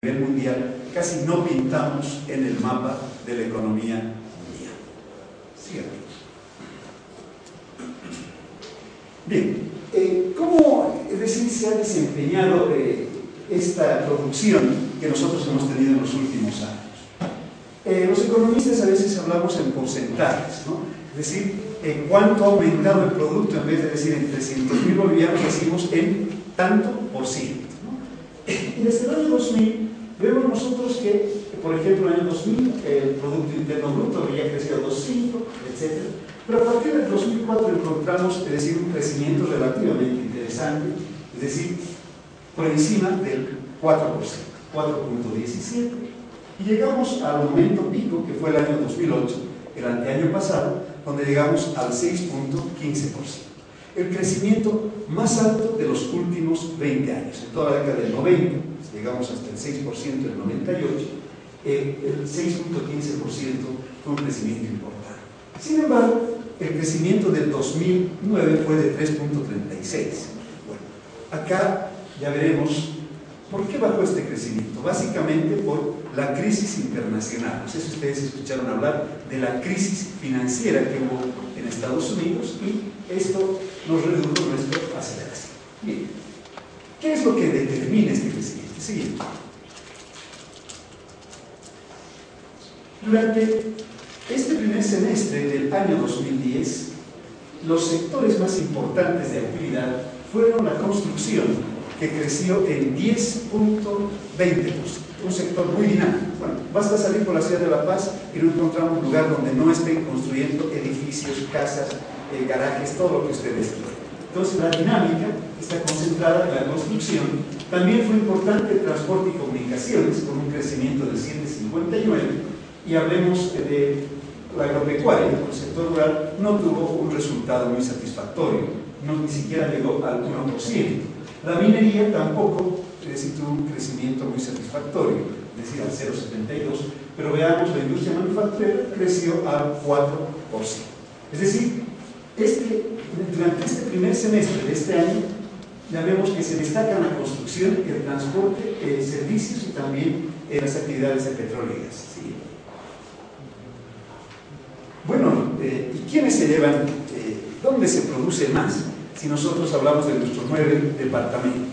nivel mundial, casi no pintamos en el mapa de la economía mundial. Síganme. Bien, ¿cómo se ha desempeñado esta producción que nosotros hemos tenido en los últimos años? Los economistas a veces hablamos en porcentajes, ¿no? Es decir, en cuánto ha aumentado el producto, en vez de decir en 300.000 bolivianos, decimos en tanto por ciento, ¿no? Y desde el año 2000 vemos nosotros que, por ejemplo, en el año 2000 el Producto Interno Bruto había crecido 2,5, etc. Pero a partir del 2004 encontramos, es decir, un crecimiento relativamente interesante, es decir, por encima del 4%, 4,17%, y llegamos al momento pico, que fue el año 2008, el anteaño pasado, donde llegamos al 6,15%. El crecimiento más alto de los últimos 20 años. En toda la década del 90, llegamos hasta el 6% en el 98, el 6,15% fue un crecimiento importante. Sin embargo, el crecimiento del 2009 fue de 3,36%. Bueno, acá ya veremos por qué bajó este crecimiento. Básicamente por la crisis internacional. No sé si ustedes escucharon hablar de la crisis financiera que hubo en Estados Unidos, y esto nos redujo nuestra aceleración. Bien, ¿qué es lo que determina este crecimiento? Siguiente. Durante este primer semestre del año 2010, los sectores más importantes de actividad fueron la construcción, que creció en 10,20%, un sector muy dinámico. Bueno, basta salir por la ciudad de La Paz y no encontramos un lugar donde no estén construyendo edificios, casas, garajes, todo lo que ustedes quieran. Entonces la dinámica está concentrada en la construcción. También fue importante el transporte y comunicaciones, con un crecimiento del 7,59%, y hablemos de la agropecuaria, el sector rural no tuvo un resultado muy satisfactorio, ni siquiera llegó al 1%. La minería tampoco, es decir, tuvo un crecimiento muy satisfactorio, es decir, al 0,72%, pero veamos, la industria manufacturera creció al 4%. Es decir, durante este primer semestre de este año, ya vemos que se destacan la construcción, el transporte, servicios y también las actividades petroleras. ¿Sí? Bueno, ¿y quiénes se llevan? ¿Dónde se produce más? Si nosotros hablamos de nuestros 9 departamentos.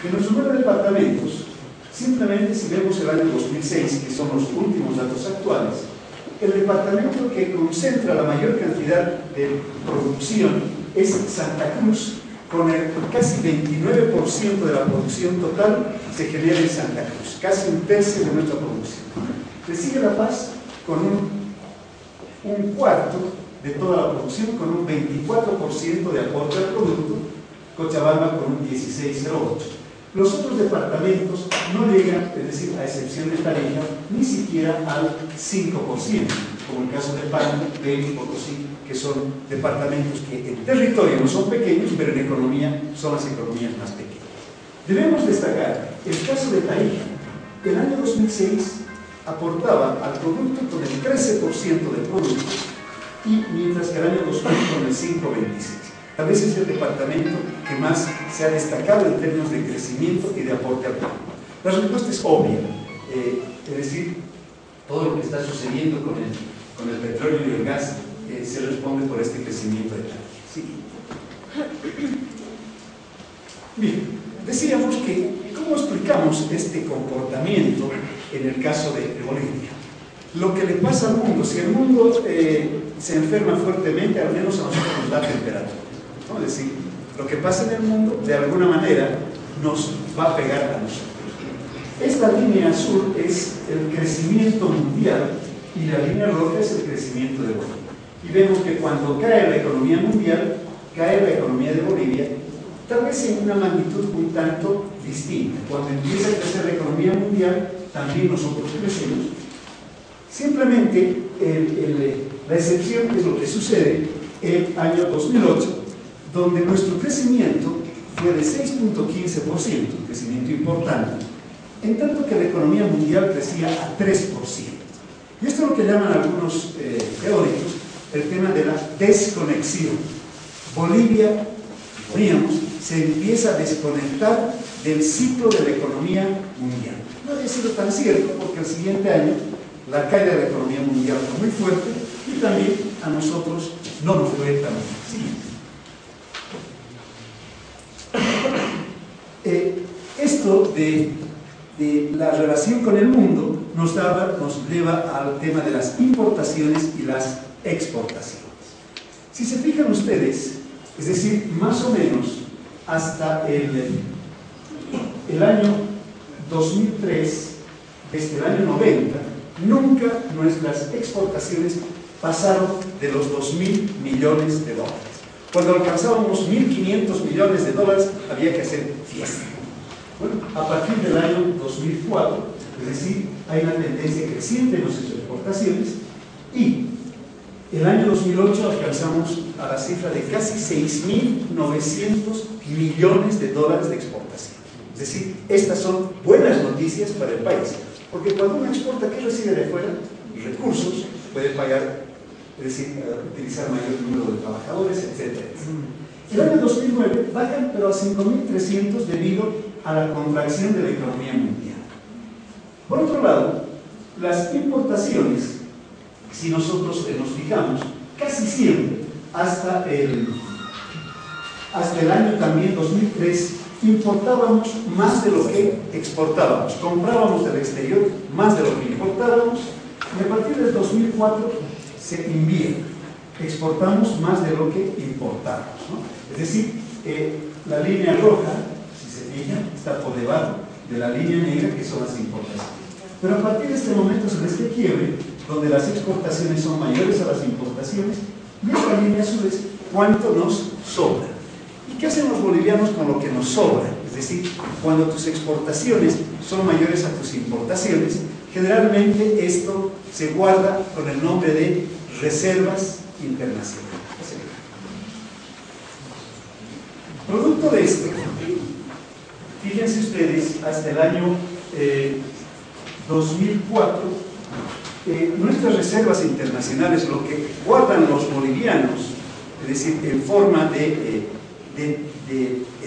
En nuestros 9 departamentos, simplemente si vemos el año 2006, que son los últimos datos actuales, el departamento que concentra la mayor cantidad de producción es Santa Cruz, con el casi 29% de la producción total se genera en Santa Cruz, casi un tercio de nuestra producción. Le sigue La Paz con un cuarto de toda la producción, con un 24% de aporte al producto, Cochabamba con un 16,08%. Los otros departamentos no llegan, es decir, a excepción de Tarija, ni siquiera al 5%, como el caso de Palma, Beni, Potosí, que son departamentos que en territorio no son pequeños, pero en economía son las economías más pequeñas. Debemos destacar el caso de Tarija. El año 2006 aportaba al producto con el 13% del producto, y mientras que el año 2000 con el 5,26%. Tal vez es el departamento que más se ha destacado en términos de crecimiento y de aporte al producto. La respuesta es obvia, es decir, todo lo que está sucediendo con el petróleo y el gas se responde por este crecimiento de Tarija. Sí. Bien, decíamos que, ¿cómo explicamos este comportamiento en el caso de Bolivia? Lo que le pasa al mundo, si el mundo se enferma fuertemente, al menos a nosotros nos da temperatura, ¿no? Es decir, lo que pasa en el mundo de alguna manera nos va a pegar a nosotros. Esta línea azul es el crecimiento mundial y la línea roja es el crecimiento de Bolivia. Y vemos que cuando cae la economía mundial, cae la economía de Bolivia, tal vez en una magnitud un tanto distinta. Cuando empieza a crecer la economía mundial, también nosotros crecemos. Simplemente la excepción es lo que sucede el año 2008, donde nuestro crecimiento fue de 6,15%, un crecimiento importante, en tanto que la economía mundial crecía a 3%. Y esto es lo que llaman algunos teóricos el tema de la desconexión. Bolivia, poníamos, se empieza a desconectar del ciclo de la economía mundial. no había sido tan cierto, porque el siguiente año la caída de la economía mundial fue muy fuerte y también a nosotros no nos fue tan bien. Esto de la relación con el mundo nos lleva al tema de las importaciones y las exportaciones. Si se fijan ustedes, es decir, más o menos hasta el año 2003, desde el año 90, nunca nuestras exportaciones pasaron de los 2.000 millones de dólares. Cuando alcanzábamos 1.500 millones de dólares, había que hacer fiesta. Bueno, a partir del año 2004, es decir, hay una tendencia creciente en nuestras exportaciones y el año 2008 alcanzamos a la cifra de casi 6.900 millones de dólares de exportación. Es decir, estas son buenas noticias para el país, porque cuando uno exporta, ¿qué recibe de fuera? Recursos, puede pagar, es decir, utilizar mayor número de trabajadores, etc. El año 2009 bajan, pero a 5.300 debido a la contracción de la economía mundial. Por otro lado, las importaciones, si nosotros nos fijamos, casi siempre, hasta el año también 2003, importábamos más de lo que exportábamos, comprábamos del exterior más de lo que importábamos, y a partir del 2004 se invierte, exportamos más de lo que importamos, ¿no? Es decir, la línea roja, si se fijan, está por debajo de la línea negra, que son las importaciones. Pero a partir de este momento se ve este quiebre, donde las exportaciones son mayores a las importaciones, y esta línea azul es cuánto nos sobra. ¿Y qué hacen los bolivianos con lo que nos sobra? Es decir, cuando tus exportaciones son mayores a tus importaciones, generalmente esto se guarda con el nombre de reservas internacionales. Producto de esto, fíjense ustedes, hasta el año 2004, nuestras reservas internacionales, lo que guardan los bolivianos, es decir, en forma de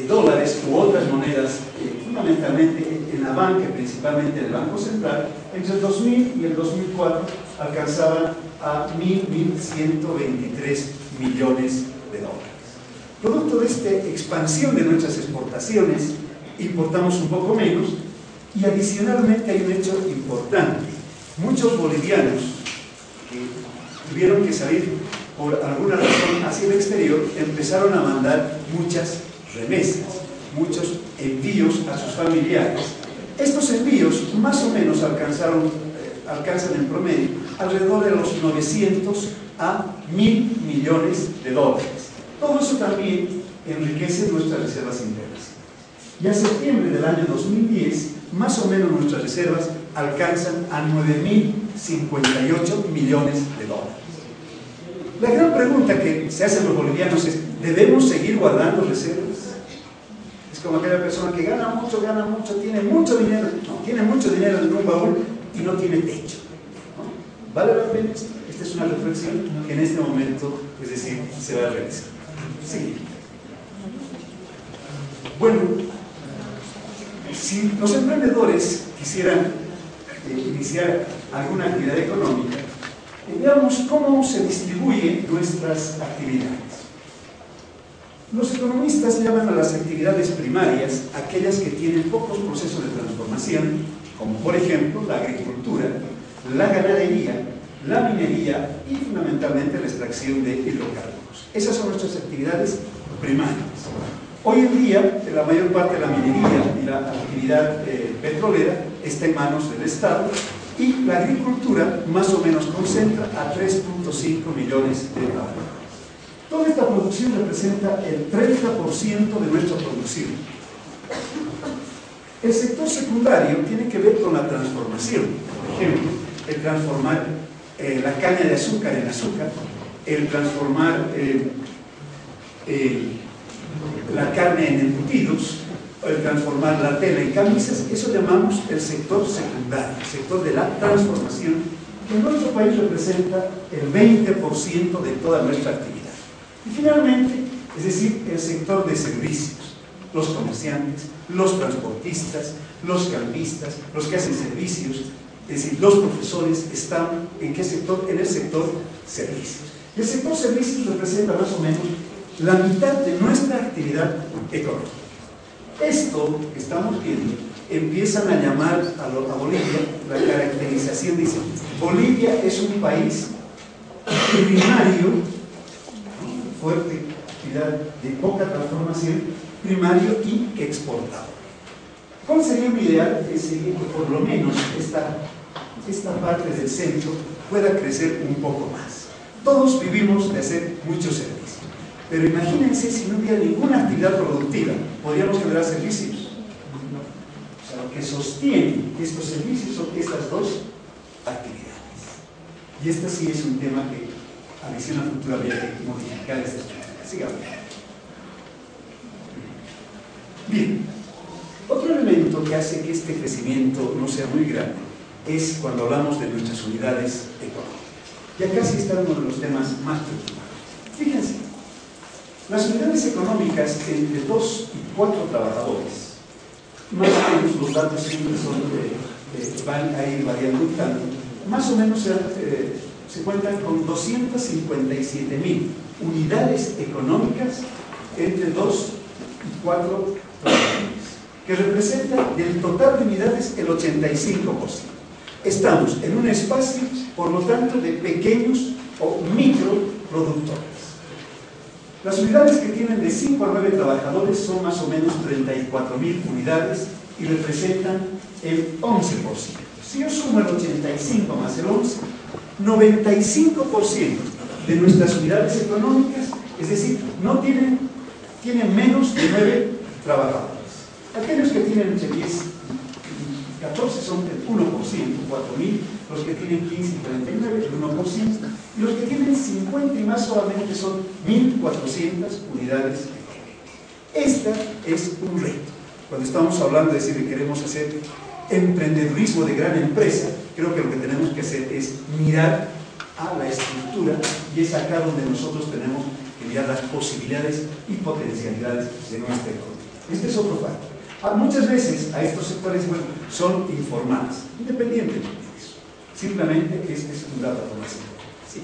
dólares u otras monedas, fundamentalmente en la banca, principalmente en el Banco Central, entre el 2000 y el 2004 alcanzaban a 1.123 millones de dólares. Producto de esta expansión de nuestras exportaciones, importamos un poco menos y adicionalmente hay un hecho importante. Muchos bolivianos que tuvieron que salir por alguna razón hacia el exterior empezaron a mandar muchas remesas, muchos envíos a sus familiares. Estos envíos más o menos alcanzan en promedio alrededor de los 900 a 1.000 millones de dólares. Todo eso también enriquece nuestras reservas internas. Y a septiembre del año 2010, más o menos nuestras reservas alcanzan a 9.058 millones de dólares. La gran pregunta que se hacen los bolivianos es, ¿debemos seguir guardando reservas? Es como aquella persona que gana mucho, tiene mucho dinero, no, tiene mucho dinero en un baúl y no tiene techo, ¿no? ¿Vale la pena esto? Esta es una reflexión que en este momento, es decir, se va a realizar. Sí. Bueno, si los emprendedores quisieran iniciar alguna actividad económica, veamos cómo se distribuyen nuestras actividades. Los economistas llaman a las actividades primarias aquellas que tienen pocos procesos de transformación, como por ejemplo la agricultura, la ganadería, la minería y fundamentalmente la extracción de hidrocarburos. Esas son nuestras actividades primarias. Hoy en día, la mayor parte de la minería y la actividad petrolera está en manos del Estado y la agricultura más o menos concentra a 3.5 millones de dólares. Toda esta producción representa el 30% de nuestra producción. El sector secundario tiene que ver con la transformación. Por ejemplo, el transformar la caña de azúcar en azúcar, el transformar la carne en embutidos, el transformar la tela en camisas. Eso llamamos el sector secundario, el sector de la transformación, que en nuestro país representa el 20% de toda nuestra actividad. Y finalmente, es decir, el sector de servicios, los comerciantes, los transportistas, los campistas, los que hacen servicios, es decir, los profesores están ¿en qué sector? En el sector servicios. Y el sector servicios representa más o menos la mitad de nuestra actividad económica. Esto que estamos viendo, empiezan a llamar a Bolivia, la caracterización dice, Bolivia es un país primario, fuerte actividad de poca transformación, primario y exportador. ¿Cuál sería mi ideal? Sería que por lo menos esta parte del centro pueda crecer un poco más. Todos vivimos de hacer muchos servicios, pero imagínense si no hubiera ninguna actividad productiva, ¿podríamos generar servicios? O sea, lo que sostiene estos servicios son estas dos actividades. Y este sí es un tema que a visión a futuro habría que modificar esta estructura. Sigamos. Bien, otro elemento que hace que este crecimiento no sea muy grande es cuando hablamos de nuestras unidades económicas. Y acá sí está uno de los temas más preocupantes. Fíjense, las unidades económicas entre 2 y 4 trabajadores, más o menos los datos siempre van a ir variando tanto, más o menos se cuentan con 257.000 unidades económicas entre 2 y 4 trabajadores, que representa del total de unidades el 85%. Estamos en un espacio, por lo tanto, de pequeños o microproductores. Las unidades que tienen de 5 a 9 trabajadores son más o menos 34.000 unidades y representan el 11%. Si yo sumo el 85 más el 11, 95% de nuestras unidades económicas, es decir, no tienen menos de 9 trabajadores. Aquellos que tienen entre 10 y 14 son el 1%, 4.000, los que tienen 15 y 49, el 1%, y los que tienen 50 y más solamente son 1.400 unidades económicas. Esta es un reto. Cuando estamos hablando de decir que queremos hacer emprendedurismo de gran empresa, creo que lo que tenemos que hacer es mirar a la estructura y es acá donde nosotros tenemos que mirar las posibilidades y potencialidades de nuestra economía. Este es otro factor. Muchas veces a estos sectores son informales, independientemente de eso. Simplemente este es un dato más importante. Sí.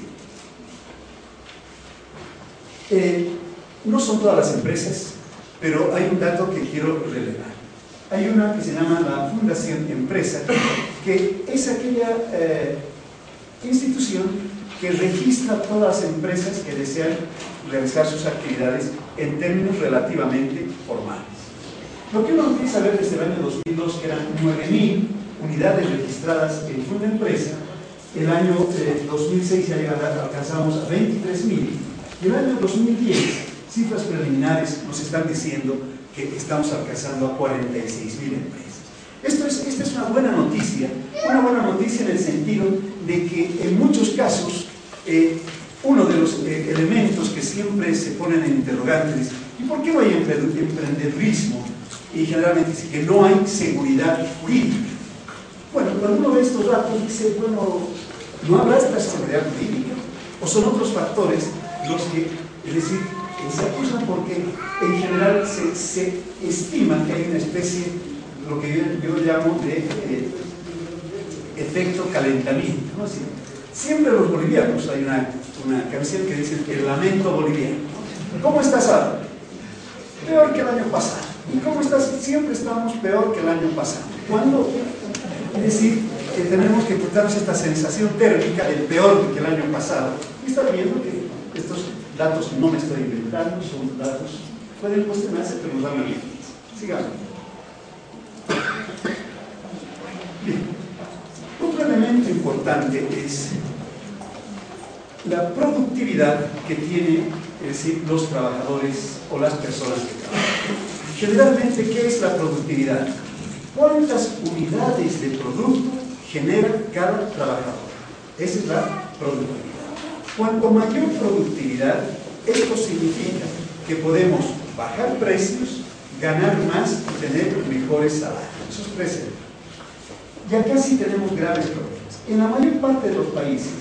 No son todas las empresas, pero hay un dato que quiero relevar. Hay una que se llama la Fundación Empresa, que es aquella institución que registra todas las empresas que desean realizar sus actividades en términos relativamente formales. Lo que uno empieza a ver desde el año 2002, que eran 9.000 unidades registradas en Fundempresa, el año 2006 ya alcanzamos a 23.000, y el año 2010, cifras preliminares nos están diciendo que estamos alcanzando a 46.000 empresas. Esta es una buena noticia en el sentido de que en muchos casos uno de los elementos que siempre se ponen en interrogantes es ¿y por qué no hay emprendedurismo? Y generalmente dice que no hay seguridad jurídica. Bueno, cuando uno ve estos datos dice, bueno, ¿no habrá esta seguridad jurídica? ¿O son otros factores los que, es decir, se acusan porque en general se estima que hay una especie, lo que yo llamo de efecto calentamiento, ¿no? Así, siempre los bolivianos, hay una canción que dice el lamento boliviano. ¿Cómo estás ahora? Peor que el año pasado. ¿Y cómo estás? Siempre estamos peor que el año pasado. ¿Cuándo? Es decir, que tenemos que quitarnos esta sensación térmica del peor que el año pasado. Y está viendo que estos datos no me estoy inventando, son datos, pueden cuestionarse, pero nos dan una evidencia. Sigamos. Bien. Otro elemento importante es la productividad que tienen, es decir, los trabajadores o las personas que trabajan. Generalmente, ¿qué es la productividad? ¿Cuántas unidades de producto genera cada trabajador? Esa es la productividad. Cuanto mayor productividad, esto significa que podemos bajar precios, ganar más y tener mejores salarios. Esos 3 elementos. Y acá sí tenemos graves problemas. En la mayor parte de los países,